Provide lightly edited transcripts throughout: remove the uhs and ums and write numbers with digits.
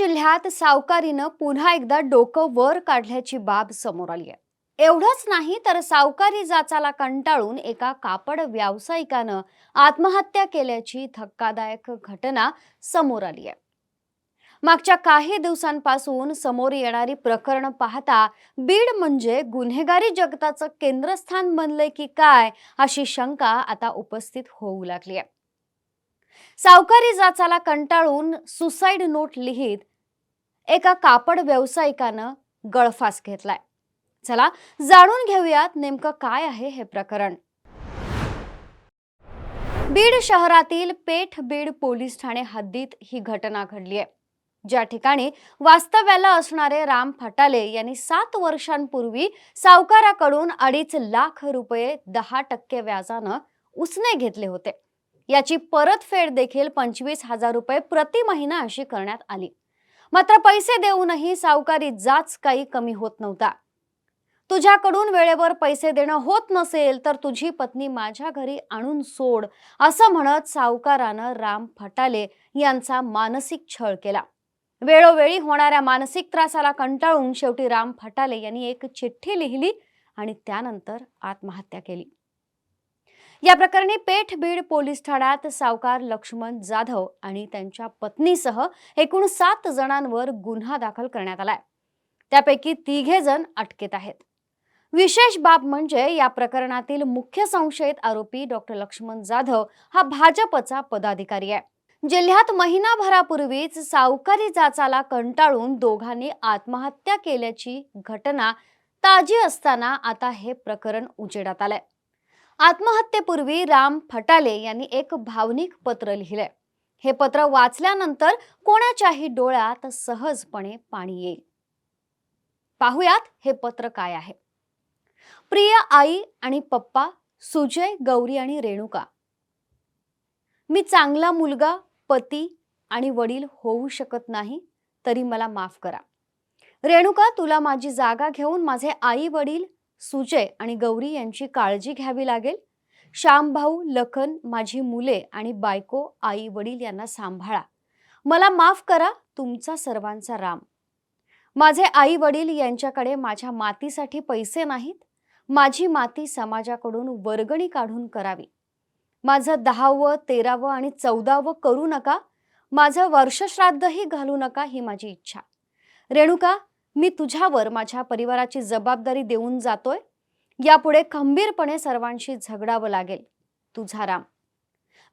जिल्ह्यात सावकारीनं पुन्हा एकदा डोकं वर काढल्याची बाब समोर आली आहे. एवढंच नाही तर सावकारी जाचाला कंटाळून एका कापड व्यावसायिकानं आत्महत्या केल्याची धक्कादायक घटना समोर आली आहे. मागच्या काही दिवसांपासून समोर येणारी प्रकरणं पाहता बीड म्हणजे गुन्हेगारी जगताचं केंद्रस्थान बनलंय की काय अशी शंका आता उपस्थित होऊ लागली आहे. सावकारी जाचाला कंटाळून सुसाईड नोट लिहित एका कापड व्यावसायिकानं गळफास घेतलाय. चला जाणून घेऊयात नेमकं काय आहे हे प्रकरण. बीड शहरातील पेठ बीड पोलीस ठाणे हद्दीत ही घटना घडली आहे, ज्या ठिकाणी वास्तव्याला असणारे राम फटाले यांनी 7 वर्षांपूर्वी सावकाराकडून 2.5 लाख रुपये 10% व्याजानं उसने घेतले होते. याची परतफेड देखील 25,000 रुपये प्रति महिना अशी करण्यात आली. मात्र पैसे देऊनही सावकारी जाच काही कमी होत नव्हता. तुझ्याकडून वेळेवर पैसे देणं होत नसेल तर तुझी पत्नी माझ्या घरी आणून सोड असं म्हणत सावकारानं राम फटाले यांचा मानसिक छळ केला. वेळोवेळी होणाऱ्या मानसिक त्रासाला कंटाळून शेवटी राम फटाले यांनी एक चिठ्ठी लिहिली आणि त्यानंतर आत्महत्या केली. या प्रकरणी पेठ बीड पोलीस ठाण्यात सावकार लक्ष्मण जाधव आणि त्यांच्या पत्नीसह एकूण 7 जणांवर गुन्हा दाखल करण्यात आलाय. त्यापैकी 3 जण अटकेत आहेत. विशेष बाब म्हणजे या प्रकरणातील मुख्य संशयित आरोपी डॉक्टर लक्ष्मण जाधव हा भाजपचा पदाधिकारी आहे. जिल्ह्यात महिनाभरापूर्वीच सावकारी जाचाला कंटाळून दोघांनी आत्महत्या केल्याची घटना ताजी असताना आता हे प्रकरण उजेडात आलंय. आत्महत्येपूर्वी राम फटाले यांनी एक भावनिक पत्र लिहिलंय. हे पत्र वाचल्यानंतर कोणाच्याही डोळ्यात सहजपणे पाणी येईल. पाहुयात हे पत्र काय आहे. प्रिय आई आणि पप्पा, सुजय, गौरी आणि रेणुका, मी चांगला मुलगा, पती आणि वडील होऊ शकत नाही, तरी मला माफ करा. रेणुका, तुला माझी जागा घेऊन माझे आई वडील सुजय आणि गौरी यांची काळजी घ्यावी लागेल. श्यामभाऊ, लखन, माझी मुले आणि बायको, आई वडील यांना सांभाळा. मला माफ करा. तुमचा सर्वांचा राम. माझे आई वडील यांच्याकडे माझ्या मातीसाठी पैसे नाहीत. माझी माती समाजाकडून वर्गणी काढून करावी. माझं 10व, 13व आणि 14व करू नका. माझं वर्षश्राद्धही घालू नका ही माझी इच्छा. रेणुका, मी तुझ्यावर माझ्या परिवाराची जबाबदारी देऊन जातोय. यापुढे खंबीरपणे सर्वांशी झगडावं लागेल. तुझा राम.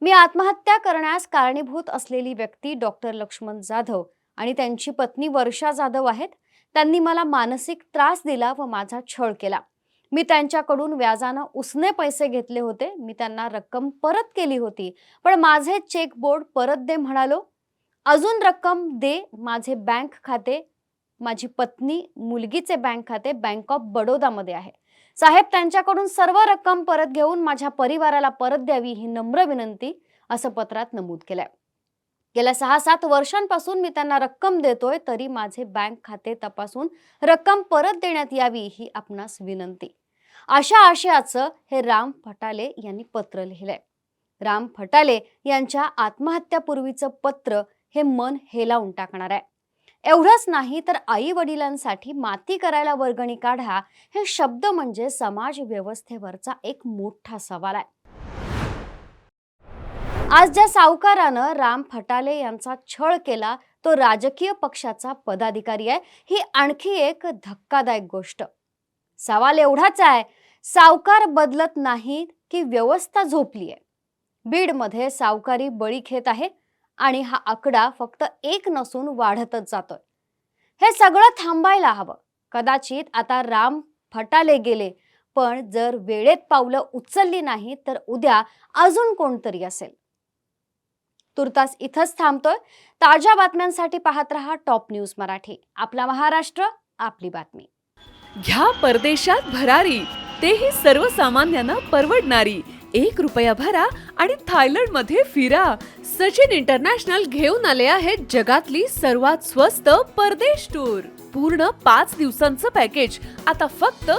मी आत्महत्या करण्यास कारणीभूत असलेली व्यक्ती डॉक्टर लक्ष्मण जाधव आणि त्यांची पत्नी वर्षा जाधव आहेत. त्यांनी मला मानसिक त्रास दिला व माझा छळ केला. मी त्यांच्याकडून व्याजानं उसने पैसे घेतले होते. मी त्यांना रक्कम परत केली होती, पण माझे चेक बोर्ड परत दे म्हणालो. अजून रक्कम दे. माझे बँक खाते, माझी पत्नी मुलगीचे बँक खाते बँक ऑफ बडोदामध्ये आहे. साहेब, त्यांच्याकडून सर्व रक्कम परत घेऊन माझ्या परिवाराला परत द्यावी ही नम्र विनंती, असं पत्रात नमूद केलंय. गेल्या 6-7 वर्षांपासून मी त्यांना रक्कम देतोय, तरी माझे बँक खाते तपासून रक्कम परत देण्यात यावी ही आपणास विनंती. अशा आशयाचं हे राम फटाले यांनी पत्र लिहिलंय. राम फटाले यांच्या आत्महत्यापूर्वीचं पत्र हे मन हेलावून टाकणार आहे. एवढंच नाही तर आई वडिलांसाठी माती करायला वर्गणी काढा हे शब्द म्हणजे समाज व्यवस्थेवरचा एक मोठा सवाल आहे. आज ज्या सावकारानं राम फटाले यांचा छळ केला तो राजकीय पक्षाचा पदाधिकारी आहे, ही आणखी एक धक्कादायक गोष्ट. सवाल एवढाच आहे, सावकार बदलत नाहीत की व्यवस्था झोपली आहे. बीडमध्ये सावकारी बळी घेत आहे आणि हा आकडा फक्त 1 नसून वाढतच जातोय. हे सगळं थांबायला हवं. कदाचित आता राम फटाले गेले, पण जर वेळेत पावलं उचलली नाही तर उद्या अजून कोणतरी असेल. तुर्तास इथंच थांबतोय. ताज्या बातम्यांसाठी पाहत रहा टॉप न्यूज मराठी. आपला महाराष्ट्र, आपली बातमी. घ्या परदेशात भरारी, तेही सर्वसामान्यांना परवडणारी. 1 रुपया भरा आणि थायलंड मध्ये फिरा. सचिन इंटरनॅशनल घेऊन आले आहेत जगातली सर्वात स्वस्त परदेश टूर. पूर्ण 5 दिवसांचं पॅकेज आता फक्त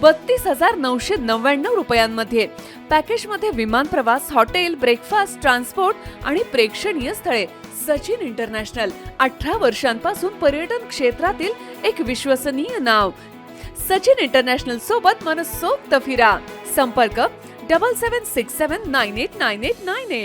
32,999 रुपयांमध्ये. पॅकेजमध्ये विमान प्रवास, हॉटेल, ब्रेकफास्ट, ट्रान्सपोर्ट आणि प्रेक्षणीय स्थळे. सचिन इंटरनॅशनल 18 वर्षांपासून पर्यटन क्षेत्रातील एक विश्वसनीय नाव. सचिन इंटरनॅशनल सोबत मनसोक्त फिरा. संपर्क 7767989898.